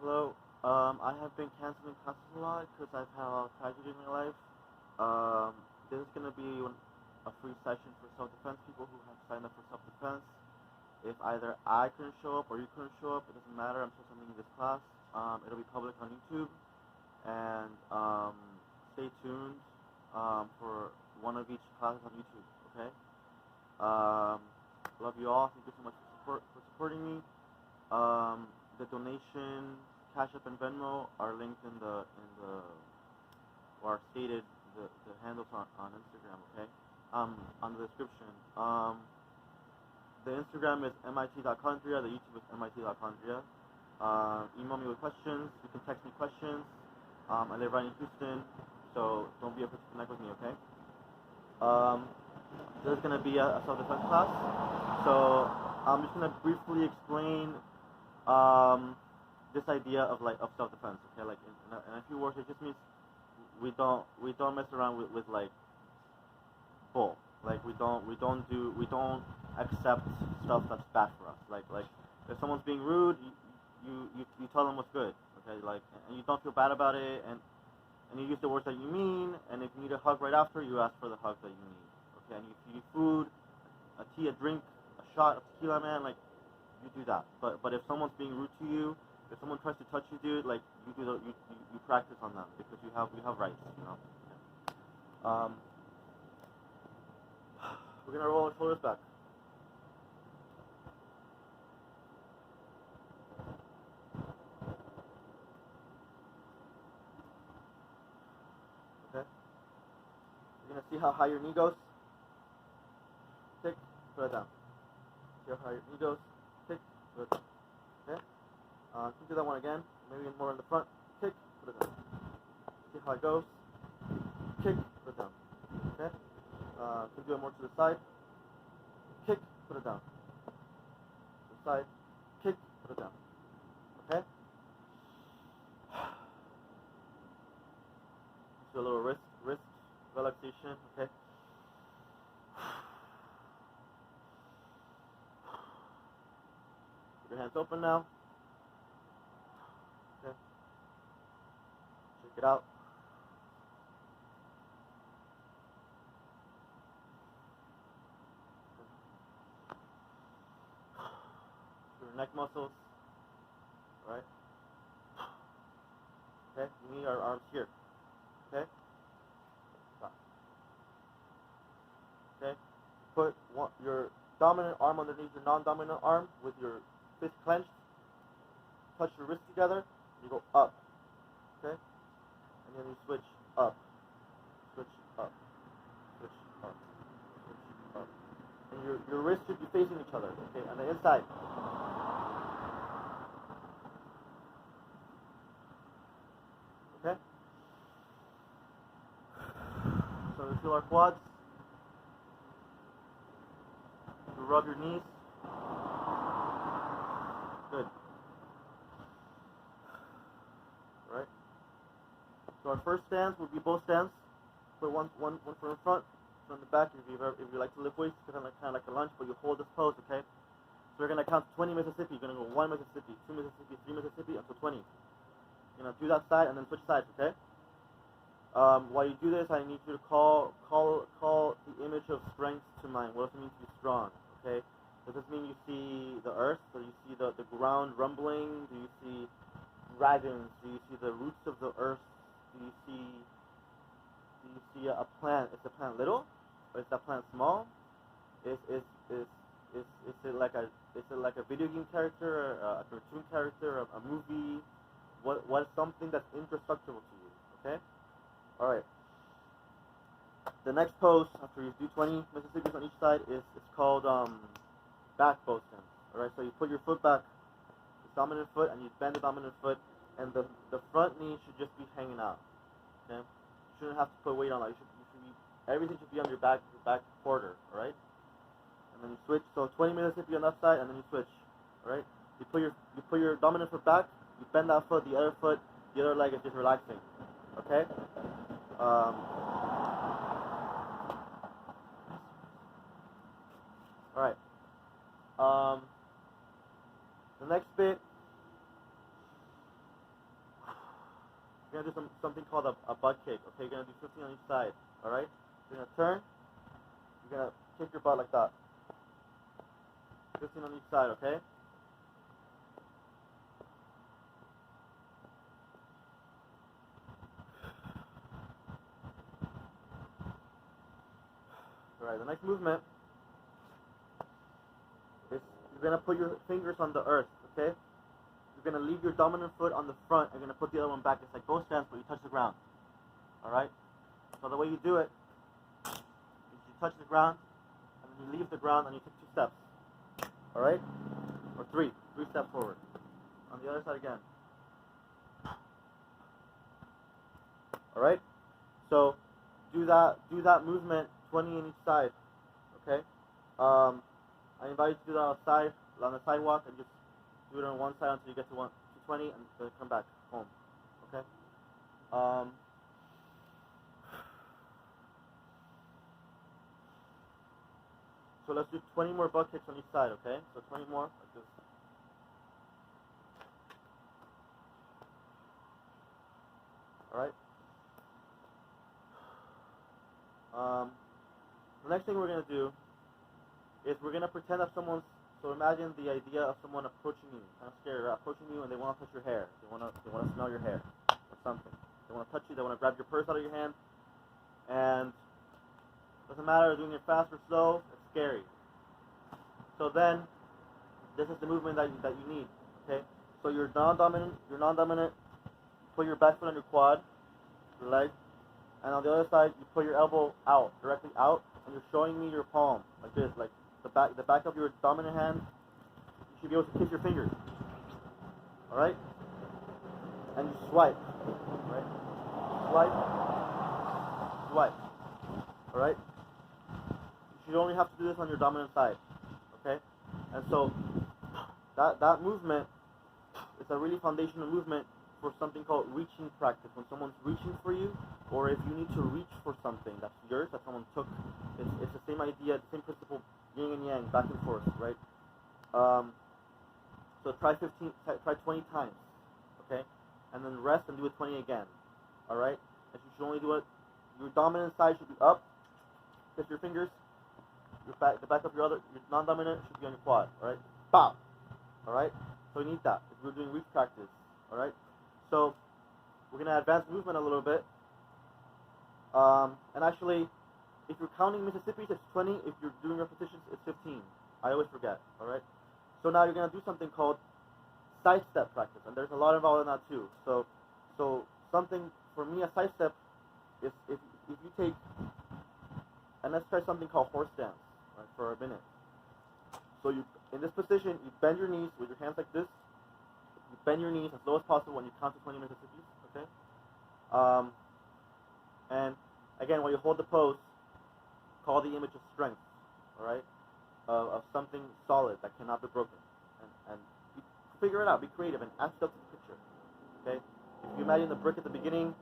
Hello. I have been canceling classes a lot because I've had a lot of tragedy in my life. This is gonna be a free session for self-defense people who have signed up for self-defense. If either I couldn't show up or you couldn't show up, it doesn't matter. I'm still sending you this class. It'll be public on YouTube, and stay tuned for one of each classes on YouTube. Okay. Love you all. Thank you so much for supporting me. The donation, Cash App and Venmo are linked in the or stated the handles on Instagram. Okay, on the description. The Instagram is mit.chondria. The YouTube is mit.chondria. Email me with questions. You can text me questions. I live right in Houston, so don't be afraid to connect with me. Okay. There's gonna be a self-defense class, so I'm just gonna briefly explain this idea of self-defense. Okay, like in a few words, it just means we don't mess around with like bull. Like we don't accept stuff that's bad for us. Like if someone's being rude, you tell them what's good. Okay, like, and you don't feel bad about it, and you use the words that you mean. And if you need a hug right after, you ask for the hug that you need. Okay, and if you need food, a tea, a drink, a shot of tequila, man, like, you do that. But if someone's being rude to you, if someone tries to touch you, dude, like, you practice on them, because you have rights, you know. Okay. We're gonna roll our shoulders back. Okay. You're gonna see how high your knee goes. Tick, put it down. See how high your knee goes. Tick, put it down. Okay. Can you do that one again? Maybe more in the front. Kick, put it down. See how it goes. Kick, put it down. Okay. Can you do it more to the side? Kick, put it down. To the side. Kick, put it down. Okay. Do a little wrist relaxation. Okay. Keep your hands open now. Okay. Check it out. Your neck muscles. Right. Okay. You need our arms here. Okay. Stop. Okay. Put your dominant arm underneath your non-dominant arm with your fist clenched. Touch your wrists together. You go up. Okay. And then you switch up. Switch up. Switch up. Switch up. And your wrists should be facing each other. Okay. On the inside. Okay. So we feel our quads. You rub your knees. Good. Alright. So our first stance would be both stands. Put one foot in front, one in the back. If you like to lift weights, kind of like a lunge, but you hold this pose, okay? So we're gonna count 20 Mississippi. You're gonna go 1 Mississippi, 2 Mississippi, 3 Mississippi, until 20. You're gonna do that side and then switch sides, okay? While you do this, I need you to call the image of strength to mind. What does it mean to be strong? Okay? Does this mean you see the earth? So you see the ground rumbling? Do you see dragons? Do you see the roots of the earth? Do you see a plant? Is the plant little, or is that plant small? Is it like a video game character, a cartoon character, a movie? What is something that's indestructible to you? Okay. All right. The next pose after you do 20 Mississippis on each side is called back pose. All right. So you put your foot back, the dominant foot, and you bend the dominant foot, and the front knee should just be hanging out. Okay. You shouldn't have to put weight on that. Everything should be on your back quarter. All right. And then you switch. So 20 Mississippi on that side, and then you switch. All right. You put your dominant foot back. You bend that foot. The other leg is just relaxing. Okay. Alright. The next bit You're gonna do something called a butt kick. Okay, you're gonna do 15 on each side. All right. You're gonna turn. You're gonna kick your butt like that. 15 on each side. Okay. All right. The next movement is you're gonna put your fingers on the earth. Okay. You're gonna leave your dominant foot on the front. You're gonna put the other one back. It's like both stands, but you touch the ground. All right. So the way you do it is you touch the ground, and then you leave the ground, and you take 2 steps. All right, or 3 steps forward. On the other side again. All right. So do that movement 20 in each side. Okay. I invite you to do that outside on the sidewalk and just do it on one side until you get to 220 and then come back home. Okay. So let's do 20 more butt kicks on each side, okay? So 20 more, like this. Alright? The next thing we're going to do is we're going to pretend that someone's, so imagine the idea of someone approaching you, kind of scared, approaching you, and they want to touch your hair. They want to smell your hair or something. They want to touch you, they want to grab your purse out of your hand, and doesn't matter doing it fast or slow, it's scary. So then, this is the movement that you need, okay? So you're non-dominant, put your back foot on your quad, your leg, and on the other side, you put your elbow out, directly out, and you're showing me your palm, like this, like the back of your dominant hand, you should be able to kiss your fingers, alright? And you swipe, right? Swipe, alright? You should only have to do this on your dominant side, okay? And so, that movement is a really foundational movement for something called reaching practice. When someone's reaching for you, or if you need to reach for something that's yours, that someone took, it's the same idea, the same principle, yin and yang, back and forth, right? So try 20 times, okay? And then rest and do it 20 again, alright? And you should only do it, your dominant side should be up, kiss your fingers, the back of your non-dominant should be on your quad, alright? Bow, alright? So we need that, if we're doing reach practice, alright? So, we're going to advance movement a little bit, and actually, if you're counting Mississippi's, it's 20, if you're doing repetitions, it's 15, I always forget, alright? So now you're going to do something called side step practice, and there's a lot involved in that too. So something, for me, a side step is if you take, and let's try something called horse dance, right, for a minute. So you, in this position, you bend your knees with your hands like this. You bend your knees as low as possible when you count to 20 Mississippi's, okay? And again, when you hold the pose, call the image of strength, alright? Of something solid that cannot be broken. And figure it out, be creative, and add stuff to the picture, okay? If you imagine the brick at the beginning,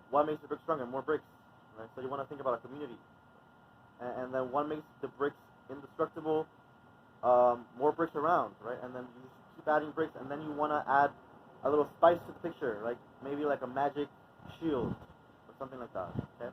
what makes the brick stronger? More bricks, right? So you want to think about a community. And then what makes the bricks indestructible? More bricks around, right? And then you just keep adding bricks, and then you want to add a little spice to the picture, like maybe like a magic shield or something like that, okay?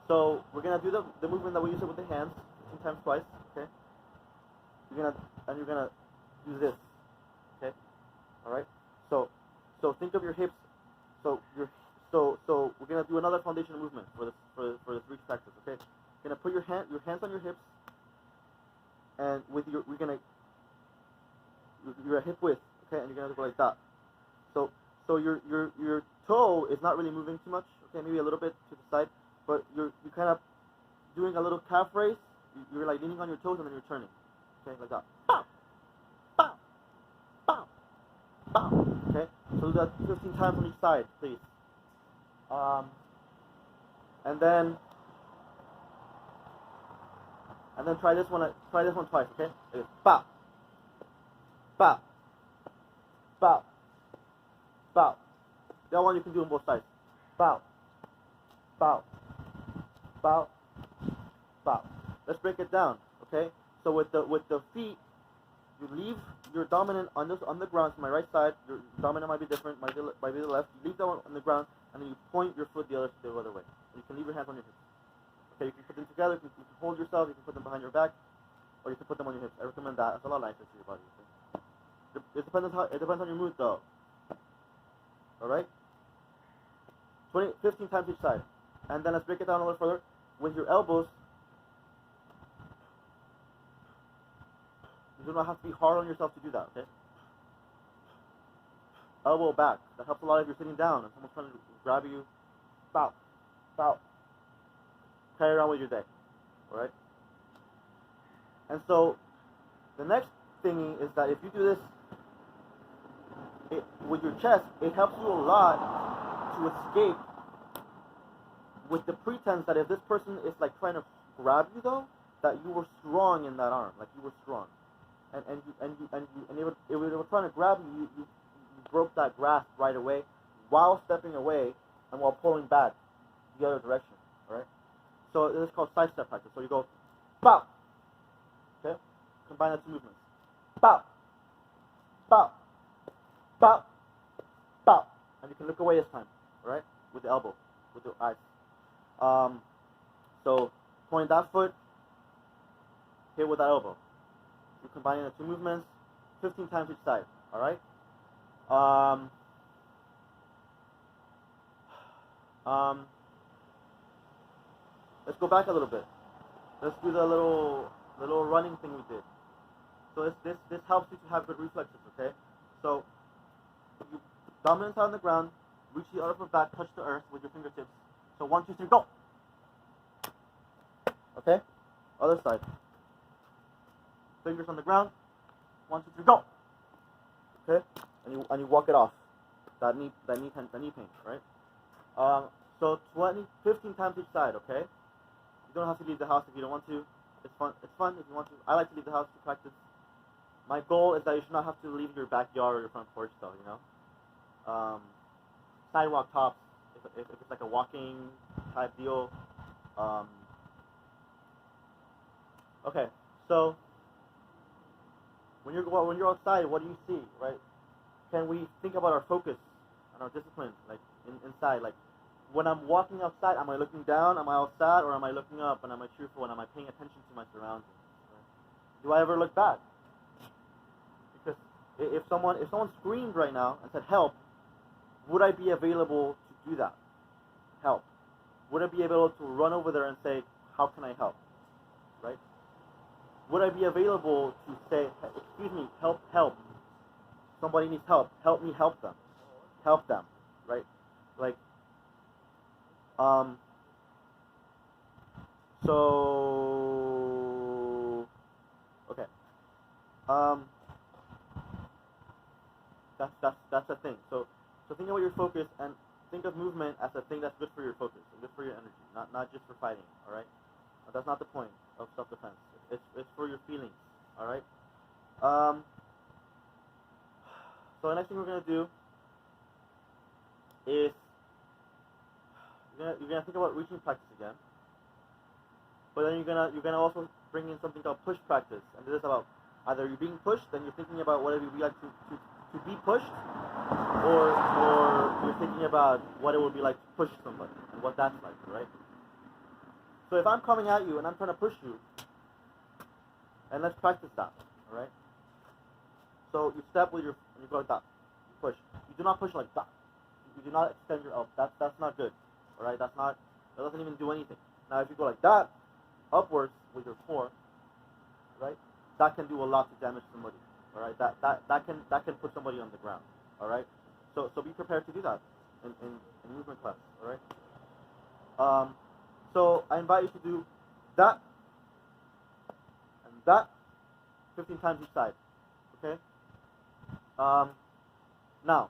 So we're gonna do the movement that we used it with the hands 15 times twice, okay? You're gonna do this, okay? All right. So think of your hips. So we're gonna do another foundational movement for this reach practice, okay? You're gonna put your hands on your hips, and you're at hip width, okay? And you're gonna go like that. So your toe is not really moving too much, okay? Maybe a little bit to the side, but you're kind of doing a little calf raise. You're like leaning on your toes and then you're turning, okay, like that. Bow, bow, bow, bow. Okay. So do that 15 times on each side, please. And then try this one twice, okay? Like bow, bow, bow, bow. That one you can do on both sides. Bow, bow, bow, bow. Let's break it down, okay? So with the feet, You leave your dominant on the ground. To my right side, your dominant might be different, might be the left. You leave that one on the ground, and then you point your foot the other way. And you can leave your hands on your hips. Okay, you can put them together. You can hold yourself. You can put them behind your back, or you can put them on your hips. I recommend that. It's a lot nicer to your body. Okay? It depends on your mood, though. All right. 15 times each side, and then let's break it down a little further. With your elbows, you do not have to be hard on yourself to do that. Okay. Elbow back. That helps a lot if you're sitting down and someone's trying to grab you. Bow, bow. Carry around with your day. All right. And so, the next thingy is that if you do this with your chest, it helps you a lot to escape with the pretense that if this person is like trying to grab you, though, that you were strong in that arm, like you were strong, and they were trying to grab you, you broke that grasp right away while stepping away and while pulling back the other direction. All right. So this is called side step practice. So you go, bow. Okay. Combine the two movements. Bow. Bow. Bow. Bow. And you can look away this time. All right. With the elbow, with the eyes. So point that foot, hit with that elbow. You're combining the two movements 15 times each side. All right. Let's go back a little bit. Let's do the little running thing we did. So this helps you to have good reflexes. Okay. So you dominant on the ground, reach the upper back, touch the earth with your fingertips. So 1, 2, 3, go. Okay? Other side. Fingers on the ground. 1, 2, 3, go. Okay? And you walk it off. That knee pain, right? So 15 times each side, okay? You don't have to leave the house if you don't want to. It's fun if you want to. I like to leave the house to practice. My goal is that you should not have to leave your backyard or your front porch though, you know? Sidewalk tops. If it's like a walking type deal. Okay, so when you're outside, what do you see, right? Can we think about our focus and our discipline, like inside? Like when I'm walking outside, am I looking down? Am I outside, or am I looking up? And am I cheerful? And am I paying attention to my surroundings? Right? Do I ever look back? Because if someone screamed right now and said help, would I be available to do that? Help. Would I be able to run over there and say, how can I help? Right? Would I be available to say, excuse me, help. Somebody needs help. Help me help them. Help them. Right? Like, so, okay. That's the thing. So think about your focus and think of movement as a thing that's good for your focus, and good for your energy, not just for fighting. All right, but that's not the point of self-defense. It's for your feelings. All right. So the next thing we're gonna do is you're gonna think about reaching practice again, but then you're gonna also bring in something called push practice, and this is about either you're being pushed, then you're thinking about what it would be like to be pushed, or you're thinking about what it would be like to push somebody and what that's like, right? So if I'm coming at you and I'm trying to push you, and let's practice that, all right? So you step with and you go like that, you push. You do not push like that. You do not extend your elbow. That's not good, all right? That doesn't even do anything. Now if you go like that, upwards with your core, right? That can do a lot to damage somebody. All right, that can put somebody on the ground. All right, so be prepared to do that in movement class. All right. So I invite you to do that and that 15 times each side. Okay. Now,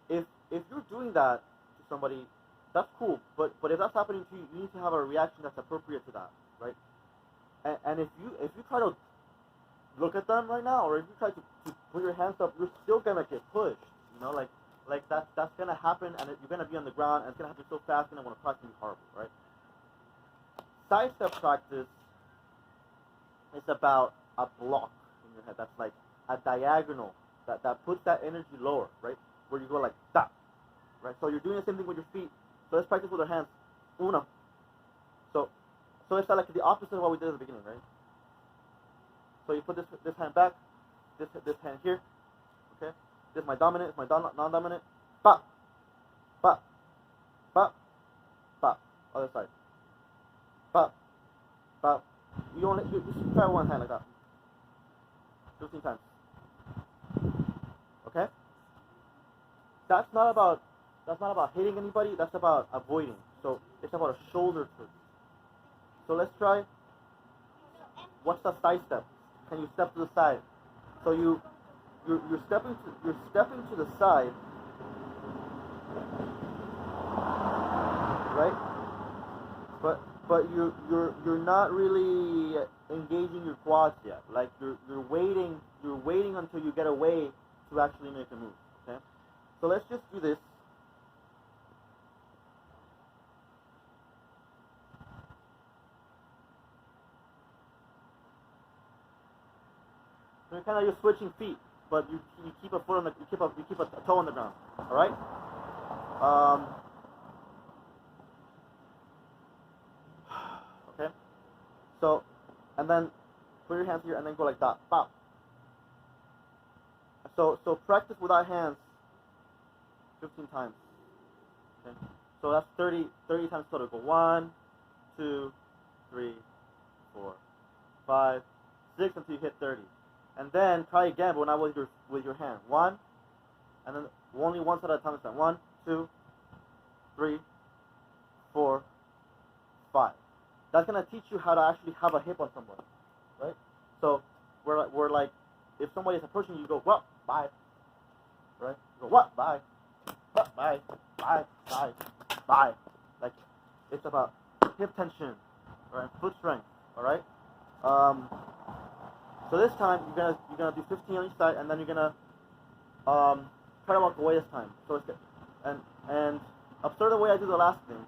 if you're doing that to somebody, that's cool. But if that's happening to you, you need to have a reaction that's appropriate to that, right? And if you try to look at them right now, or if you try to put your hands up, you're still gonna get pushed. You know, like that's gonna happen, and you're gonna be on the ground, and it's gonna happen so fast, and it's gonna be horrible, right? Side step practice is about a block in your head. That's like a diagonal that puts that energy lower, right? Where you go like that, right? So you're doing the same thing with your feet. So let's practice with our hands. Uno. So it's like the opposite of what we did at the beginning, right? So you put this hand back, this hand here, okay? This is my dominant, it's my non-dominant. Ba, ba, ba, ba. Other side. Ba, ba. You just try one hand like that. 15 times. Okay? That's not about hitting anybody, that's about avoiding. So it's about a shoulder twist. So let's try. What's the side step? Can you step to the side? So you're stepping to the side, right? But you're not really engaging your quads yet. Like you're waiting until you get away to actually make a move. Okay? So let's just do this. So you're kind of just switching feet, but you keep a foot on the you keep a toe on the ground. All right. Okay. So, and then put your hands here and then go like that. Pop. So practice without hands 15 times. Okay. So that's 30 times total. Go 1, 2, 3, 4, 5, 6 until you hit 30. And then try again, but not with your hand. 1, and then only one side at a time. 1, 2, 3, 4, 5. That's gonna teach you how to actually have a hip on someone, right? So we're like, if somebody is approaching you, go what? Bye, right? You go what? Bye, what? Bye, bye, bye, bye. Like it's about hip tension, right? Foot strength, all right? So this time you're gonna do 15 on each side, and then you're gonna try to walk away this time. So it's good. And observe the way I do the last thing.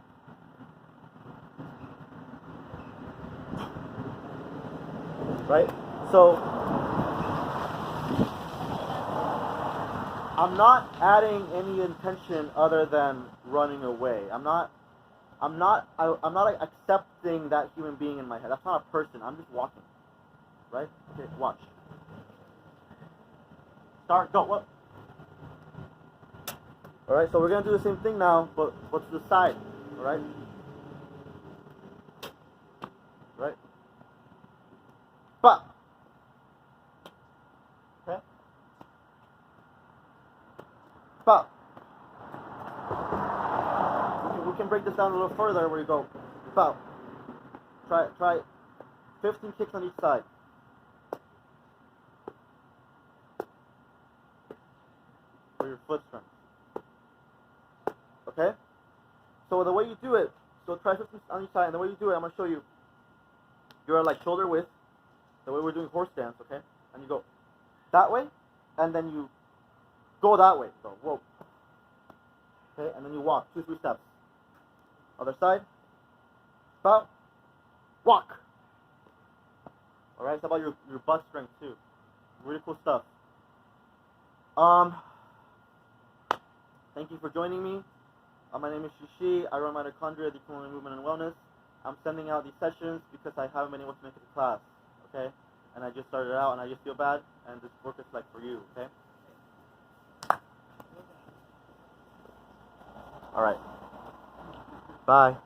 Right? So I'm not adding any intention other than running away. I'm not like accepting that human being in my head. That's not a person. I'm just walking. Right? Okay, watch. Start, go, what? Alright, so we're gonna do the same thing now, but to the side. Alright? Right? Ba. Okay? Ba. We can break this down a little further where you go ba. Try 15 kicks on each side. For your foot strength. Okay? So the way you do it, so try 15 on each side, and the way you do it, I'm going to show you. You're like shoulder width, the way we're doing horse stance, okay? And you go that way, and then you go that way. So, whoa. Okay? And then you walk 2-3 steps. Other side. Stop. Walk. Alright, it's about your butt strength too. Really cool stuff. Thank you for joining me. My name is Shishi. I run Mitochondria, the Culinary Movement and Wellness. I'm sending out these sessions because I haven't been able to make it to class, okay? And I just started out and I just feel bad, and this work is like for you, okay? Alright. Bye.